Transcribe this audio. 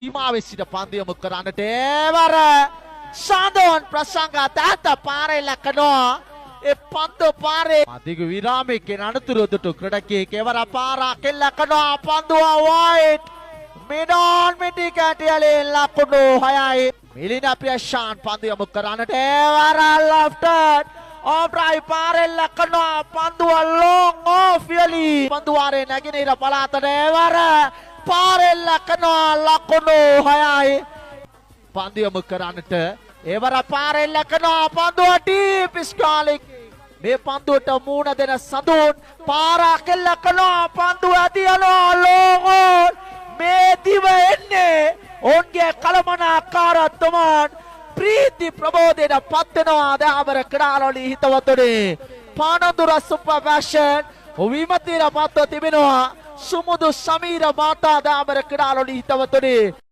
සීමාවෙ සිට පන්දු යොමු කරන්නට එවර සඳෝන් ප්‍රසංග තාත පාරේ ලකනවා ඒ පන්දු පාරේ අධික විරාමයේ අනතුරු දුටු ක්‍රීඩකයෙක් එවර පාර කෙල්ලකනවා පන්දුව වයිට් මිඩෝන් මිටි කැටියලේ ලකුණු 6යි මිලින ප්‍රියශාන් පන්දු යොමු කරන්නට එවර ලෙෆ්ට් ඕබ්‍රයි පාරේ ලකනවා පන්දුව ලොං ඔෆ් යලි පන්දු වාරේ නැගිනීර පළාතට එවර පාරේ ලකනවා ලකුණු 6යි පන්දු යොමු කරන්නට එවර පාරේ ලකනවා පන්දුව ඩීප් ස්කාලික් මේ පන්දුවට මූණ දෙන සඳුන් පාරක් ලකනවා පන්දුව ඇදියනවා ලෝගෝල් මේ දිව එන්නේ ඔවුන්ගේ කලමනාකාරත්වයන් ප්‍රීති ප්‍රබෝධයට පත් වෙනවා දහවර ක්‍රාලෝලි හිතවතුනි පානදුර සුපර් ෆැෂන් විමතිර පත්ව තිබෙනවා සුමුදු සමීර මාතා දහවර ක්‍රාලෝලි හිතවතුනි